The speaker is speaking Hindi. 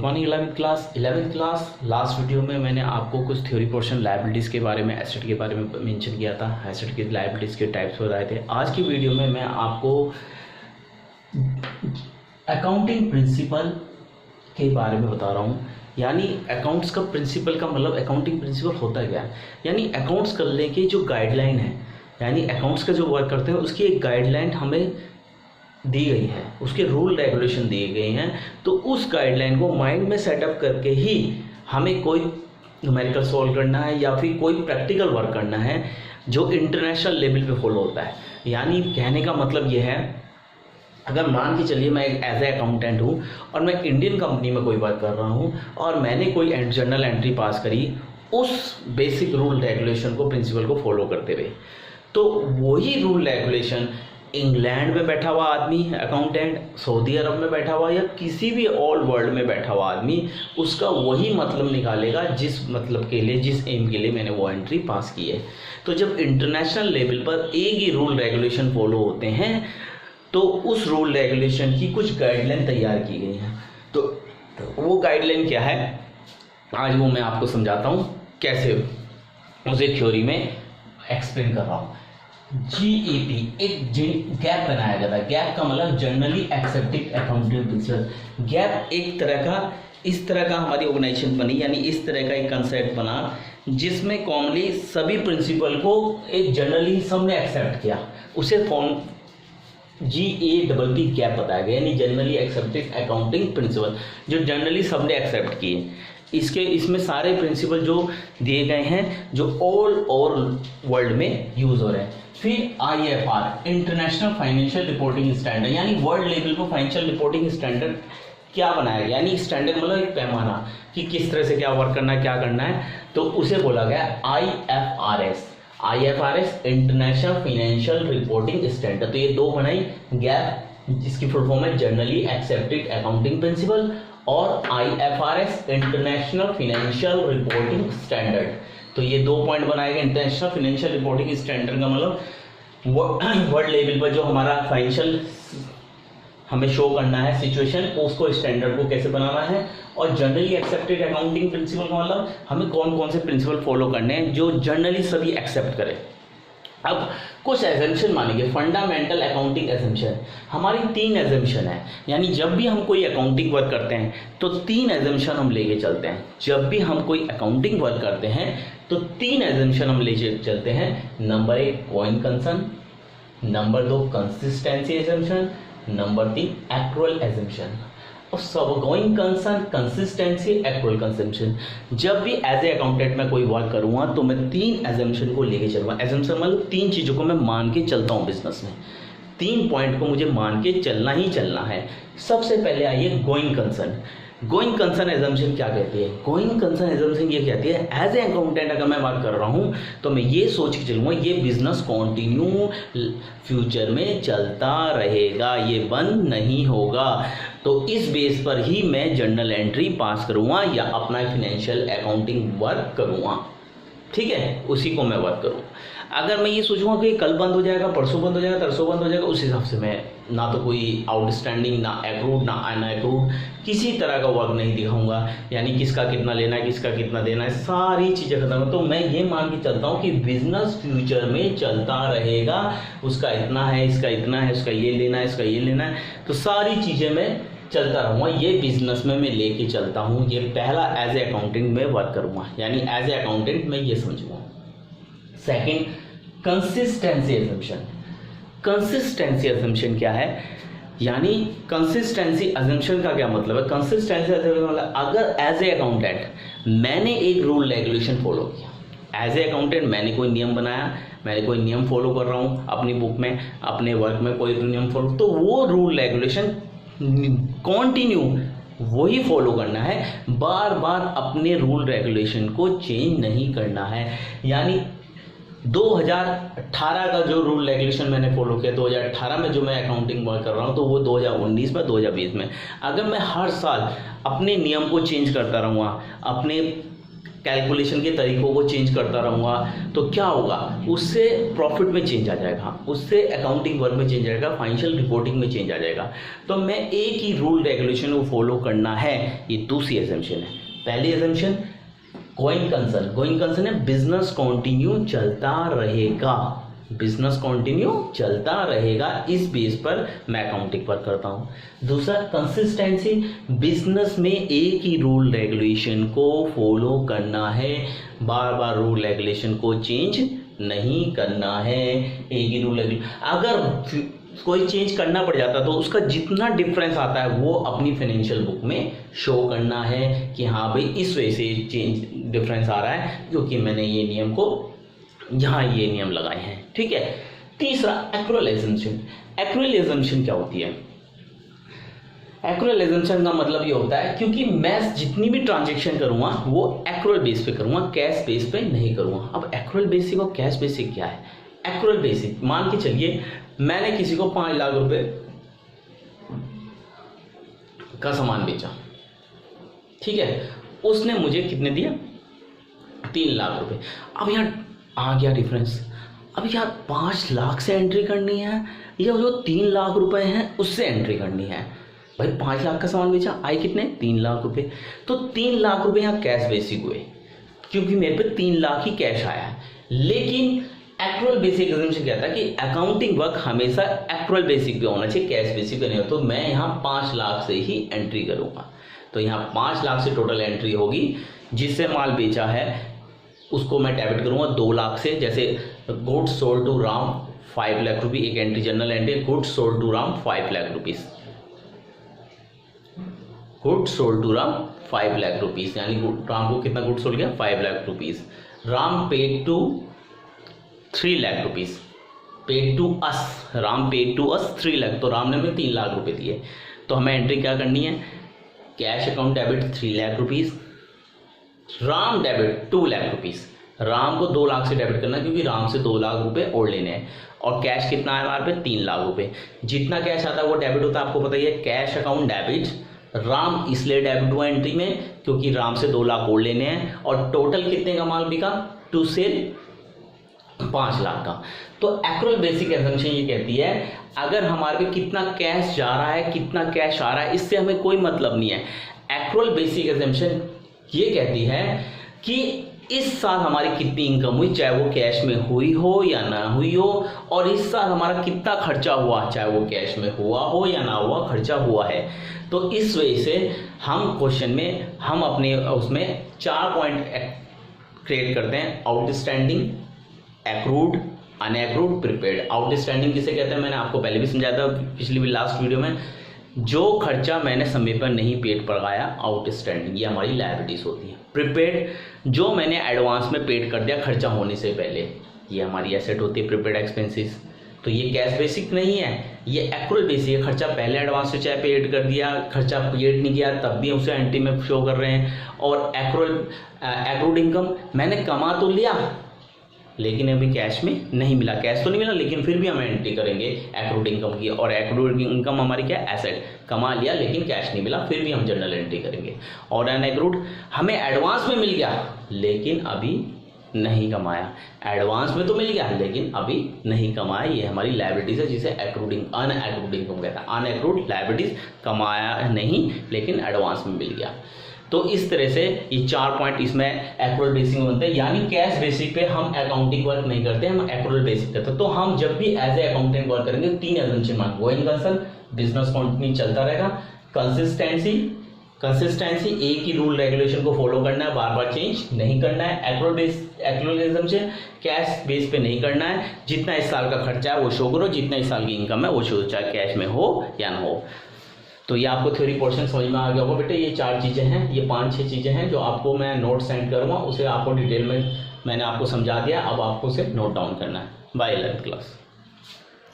Morning 11th class. Last video में मैंने आपको कुछ थ्योरी पोर्शन लायबिलिटीज़ के बारे में, एसेट के बारे में मेंशन किया था, एसेट के लायबिलिटीज़ के टाइप्स बताए थे। आज की वीडियो में मैं आपको अकाउंटिंग प्रिंसिपल के बारे में बता रहा हूँ। यानी अकाउंट्स का प्रिंसिपल का मतलब अकाउंटिंग प्रिंसिपल होता क्या है, यानी अकाउंट्स करने की जो गाइडलाइन है, यानी अकाउंट्स का जो वर्क करते हैं उसकी एक गाइडलाइन हमें दी गई है, उसके रूल रेगुलेशन दिए गए हैं। तो उस गाइडलाइन को माइंड में सेटअप करके ही हमें कोई न्यूमेरिकल सॉल्व करना है या फिर कोई प्रैक्टिकल वर्क करना है जो इंटरनेशनल लेवल पे फॉलो होता है। यानी कहने का मतलब ये है, अगर मान के चलिए मैं एक एज ए अकाउंटेंट हूँ और मैं इंडियन कंपनी में कोई वर्क कर रहा हूँ और मैंने कोई जर्नल एंट्री पास करी उस बेसिक रूल रेगुलेशन को, प्रिंसिपल को फॉलो करते हुए, तो वही रूल रेगुलेशन इंग्लैंड में बैठा हुआ आदमी अकाउंटेंट, सऊदी अरब में बैठा हुआ या किसी भी ऑल वर्ल्ड में बैठा हुआ आदमी उसका वही मतलब निकालेगा जिस मतलब के लिए, जिस एम के लिए मैंने वो एंट्री पास की है। तो जब इंटरनेशनल लेवल पर एक ही रूल रेगुलेशन फॉलो होते हैं तो उस रूल रेगुलेशन की कुछ गाइडलाइन तैयार की गई हैं। तो वो गाइडलाइन क्या है, आज वो मैं आपको समझाता हूँ कैसे उसे थ्योरी में एक्सप्लेन कर रहा हूँ। GAP एक गैप बनाया गया था। गैप का मतलब generally accepted accounting principle. Gap एक तरह का, इस तरह का हमारी ऑर्गेनाइजेशन बनी, यानी इस तरह का एक कंसेप्ट बना जिसमें कॉमनली सभी प्रिंसिपल को एक जनरली सबने एक्सेप्ट किया। उसे फॉर्म GAPP गैप बताया गया, यानी जनरली एक्सेप्टेड अकाउंटिंग प्रिंसिपल, जो जनरली सबने एक्सेप्ट किए। इसमें सारे प्रिंसिपल जो दिए गए हैं जो ऑल वर्ल्ड में यूज हो रहे हैं। फिर IFR international financial reporting standard, यानी वर्ल्ड लेवल पर फाइनेंशियल रिपोर्टिंग स्टैंडर्ड क्या बनाया गया, यानी स्टैंडर्ड मतलब एक पैमाना कि किस तरह से क्या वर्क करना है, क्या करना है, तो उसे बोला गया IFRS international financial reporting standard. तो ये दो बनाई गैप, जिसकी फुल फॉर्म है जनरली एक्सेप्टेड अकाउंटिंग प्रिंसिपल, और IFRS international financial reporting standard. तो ये दो पॉइंट बनाए गए। इंटरनेशनल फाइनेंशियल रिपोर्टिंग स्टैंडर्ड का मतलब वर्ल्ड लेवल पर जो हमारा फाइनेंशियल हमें शो करना है सिचुएशन, उसको स्टैंडर्ड को कैसे बनाना है, और जनरली एक्सेप्टेड अकाउंटिंग प्रिंसिपल का मतलब हमें कौन कौन से प्रिंसिपल फॉलो करने हैं जो जनरली सभी एक्सेप्ट करें। अब कुछ एजम्पशन मानेंगे, फंडामेंटल अकाउंटिंग एजम्पशन। हमारी 3 एजम्पशन है, यानी जब भी हम कोई अकाउंटिंग वर्क करते हैं तो 3 एजम्पशन हम लेके चलते हैं। जब भी हम कोई अकाउंटिंग वर्क करते हैं तो 3 एजम्पशन हम लेके चलते हैं। Number 1 going concern, number 2 consistency assumption, number 3 accrual assumption. और सब going concern, consistency, accrual consumption. जब भी एज ए अकाउंटेंट मैं कोई वर्क करूँगा तो मैं 3 एजम्पशन को लेके चलूँगा। एजम्पशन मतलब 3 चीज़ों को मैं मान के चलता हूँ बिजनेस में। 3 पॉइंट को मुझे मान के चलना ही चलना है। सबसे पहले आइए going concern. Going concern assumption क्या कहती है? गोइंग कंसर्न एजम्पशन ये कहती है, एज ए अकाउंटेंट अगर मैं बात कर रहा हूँ तो मैं ये सोच के चलूँगा ये बिजनेस कंटिन्यू फ्यूचर में चलता रहेगा, ये बंद नहीं होगा। तो इस बेस पर ही मैं जर्नल एंट्री पास करूँगा या अपना फाइनेंशियल अकाउंटिंग वर्क करूँगा, ठीक है, उसी को मैं वर्क करूँ। अगर मैं ये सोचूंगा कि कल बंद हो जाएगा, परसों बंद हो जाएगा, तरसों बंद हो जाएगा, उस हिसाब से मैं ना तो कोई आउटस्टैंडिंग, ना एक्रूड, ना अनएक्रूड, किसी तरह का वर्क नहीं दिखाऊंगा। यानी किसका कितना लेना है, किसका कितना देना है, सारी चीज़ें खत्म है। तो मैं ये मान के चलता हूँ कि बिजनेस फ्यूचर में चलता रहेगा, उसका इतना है, इसका इतना है, उसका ये लेना है, इसका ये लेना है, तो सारी चीज़ें मैं चलता रहूँगा। ये बिजनेस में मैं लेके चलता हूँ। ये पहला एज ए अकाउंटेंट में वर्क करूँगा, यानी एज ए अकाउंटेंट मैं ये समझूंगा। Second consistency assumption. Consistency assumption क्या है, यानी कंसिस्टेंसी एजम्पशन का क्या मतलब है? कंसिस्टेंसी एजम्पशन मतलब अगर एज ए अकाउंटेंट मैंने एक रूल रेगुलेशन फॉलो किया, एज ए अकाउंटेंट मैंने कोई नियम बनाया, मैंने कोई नियम फॉलो कर रहा हूँ अपनी बुक में, अपने वर्क में कोई नियम फॉलो, तो वो रूल रेगुलेशन कंटिन्यू वही फॉलो करना है, बार बार अपने रूल रेगुलेशन को चेंज नहीं करना है। यानी 2018 का जो रूल रेगुलेशन मैंने फॉलो किया, 2018 में जो मैं अकाउंटिंग वर्क कर रहा हूँ, तो वो 2019 में, 2020 में, अगर मैं हर साल अपने नियम को चेंज करता रहूँगा, अपने कैलकुलेशन के तरीकों को चेंज करता रहूँगा तो क्या होगा, उससे प्रॉफिट में चेंज आ जाएगा, उससे अकाउंटिंग वर्क में चेंज आएगा, फाइनेंशियल रिपोर्टिंग में चेंज आ जाएगा। तो मैं एक ही रूल रेगुलेशन को फॉलो करना है, ये दूसरी एजम्पशन है। पहली एजम्पशन गोइंग कंसर्न है बिजनेस कंटिन्यू चलता रहेगा, बिजनेस कंटिन्यू चलता रहेगा, इस बेस पर मैं अकाउंटिंग वर्क करता हूँ। दूसरा कंसिस्टेंसी, बिजनेस में एक ही रूल रेगुलेशन को फॉलो करना है, बार बार रूल रेगुलेशन को चेंज नहीं करना है, एक ही रूल रेगुलेशन, अगर कोई चेंज करना पड़ जाता तो उसका जितना डिफरेंस आता है वो अपनी फाइनेंशियल बुक में शो करना है कि हाँ भाई इस वजह से चेंज डिफरेंस आ रहा है क्योंकि मैंने ये नियम को यहाँ ये नियम लगाए हैं, ठीक है। तीसरा एक्रूअल एजम्पशन। एक्रूअल एजम्पशन क्या होती है? एक्रूअल एजम्पशन का मतलब ये होता है क्योंकि मैं जितनी भी ट्रांजेक्शन करूँगा वो एक्रूअल बेस पे करूँगा, कैश बेस पे नहीं करूँगा। अब एक्रूअल बेसिक और कैश बेसिक क्या है? एक्रूअल बेसिक, मान के चलिए मैंने किसी को 5 लाख रुपए का सामान बेचा, ठीक है, उसने मुझे कितने दिया? 3 लाख रुपए। अब यहाँ आ गया डिफरेंस, अब यार 5 लाख से एंट्री करनी है या जो 3 लाख रुपए हैं उससे एंट्री करनी है? भाई 5 लाख का सामान बेचा, आए कितने? 3 लाख रुपए। तो 3 लाख रुपए यहाँ कैश बेसिक हुए क्योंकि मेरे पे 3 लाख ही कैश आया है। लेकिन एक्रूअल बेसिक एजम्पशन कहता है कि अकाउंटिंग वर्क हमेशा एक्रूअल बेसिक पे होना चाहिए, कैश बेसिक पे नहीं हो। तो मैं यहाँ 5 लाख से ही एंट्री करूँगा। तो यहाँ 5 लाख से टोटल एंट्री होगी, जिससे माल बेचा है उसको मैं डेबिट करूँगा 2 लाख से। जैसे goods sold to Ram 5 lakh रुपये, एक entry general entry, goods sold to Ram 5 lakh rupees, goods sold to Ram 5 lakh rupees, यानी राम को कितना गुड्स सोल्ड गया? 5 lakh rupees. Ram paid to 3 lakh rupees, paid to us, Ram paid to us 3 lakh, तो राम ने हमें 3 लाख रुपए दिए। तो हमें एंट्री क्या करनी है? Cash account debit 3 lakh rupees, Ram debit 2 lakh rupees. Ram को 2 लाख से डेबिट करना क्योंकि राम से 2 लाख रुपए और लेने हैं, और कैश कितना है हमारे पे? 3 लाख रुपए। जितना कैश आता है वो डेबिट होता है, आपको पता ही है। कैश अकाउंट डेबिट, राम इसलिए डेबिट हुआ एंट्री में क्योंकि राम से 2 लाख और लेने हैं, और टोटल कितने का माल बिका? टू सेल 5 लाख का। तो एक्रूअल बेसिक एजम्पशन ये कहती है अगर हमारे पे कितना कैश जा रहा है, कितना कैश आ रहा है, इससे हमें कोई मतलब नहीं है। एक्रूअल बेसिक एजम्पशन ये कहती है कि इस साल हमारी कितनी इनकम हुई, चाहे वो कैश में हुई हो या ना हुई हो, और इस साल हमारा कितना खर्चा हुआ, चाहे वो कैश में हुआ हो या ना हुआ, खर्चा हुआ है। तो इस वजह से हम क्वेश्चन में हम अपने उसमें 4 पॉइंट क्रिएट करते हैं: आउटस्टैंडिंग, एक्रूड, अनएक्रूड, प्रीपेड। आउटस्टैंडिंग किसे कहते हैं मैंने आपको पहले भी समझाया था पिछली भी लास्ट वीडियो में। जो खर्चा मैंने समय पर नहीं पेड करवाया, आउटस्टैंडिंग, ये हमारी लायबिलिटीज होती है। प्रीपेड, जो मैंने एडवांस में पेड कर दिया खर्चा होने से पहले, ये हमारी एसेट होती है, प्रीपेड एक्सपेंसेस। तो ये कैश बेसिक नहीं है, ये एक्रूअल बेसिक है। खर्चा पहले एडवांस से चाहे पेड कर दिया, खर्चा पेड नहीं किया तब भी उसे एंट्री में शो कर रहे हैं। और एक्रूड इनकम, मैंने कमा तो लिया लेकिन अभी कैश में नहीं मिला, कैश तो नहीं मिला लेकिन फिर भी हम एंट्री करेंगे एक्रूड इनकम की। और एक्रूड इनकम हमारी क्या है? एसेट, कमा लिया लेकिन कैश नहीं मिला, फिर भी हम जनरल एंट्री करेंगे। और अनएक्रूड, हमें एडवांस में मिल गया लेकिन अभी नहीं कमाया, एडवांस में तो मिल गया लेकिन अभी नहीं कमाया, ये हमारी लायबिलिटीज है, जिसे अनएक्रूड इनकम कहता है। अनएक्रूड लायबिलिटीज, कमाया नहीं लेकिन एडवांस में मिल गया। तो इस तरह से ये 4 पॉइंट इसमें एक्रूअल बेसिक में बनते हैं, यानी कैश बेसिक पे हम अकाउंटिंग वर्क नहीं करते, हम एक्रूअल बेसिक करते हैं। तो हम जब भी एज ए अकाउंटेंट वर्क करेंगे 3 एजम्पशन मान: गोइंग कंसर्न, बिजनेस कंटिन्यू चलता रहेगा; कंसिस्टेंसी, एक ही रूल रेगुलेशन को फॉलो करना है, बार बार चेंज नहीं करना है; एक्रूअल एजम्पशन, कैश बेस पे नहीं करना है, जितना इस साल का खर्चा है वो शो करो, जितना इस साल की इनकम है वो शो, चाहे कैश में हो या ना हो। तो ये आपको थ्योरी पोर्शन समझ में आ गया होगा बेटे। ये 4 चीज़ें हैं, ये 5-6 चीज़ें हैं जो आपको मैं नोट सेंड करूँगा, उसे आपको डिटेल में मैंने आपको समझा दिया, अब आपको उसे नोट डाउन करना है। Bye 11th class.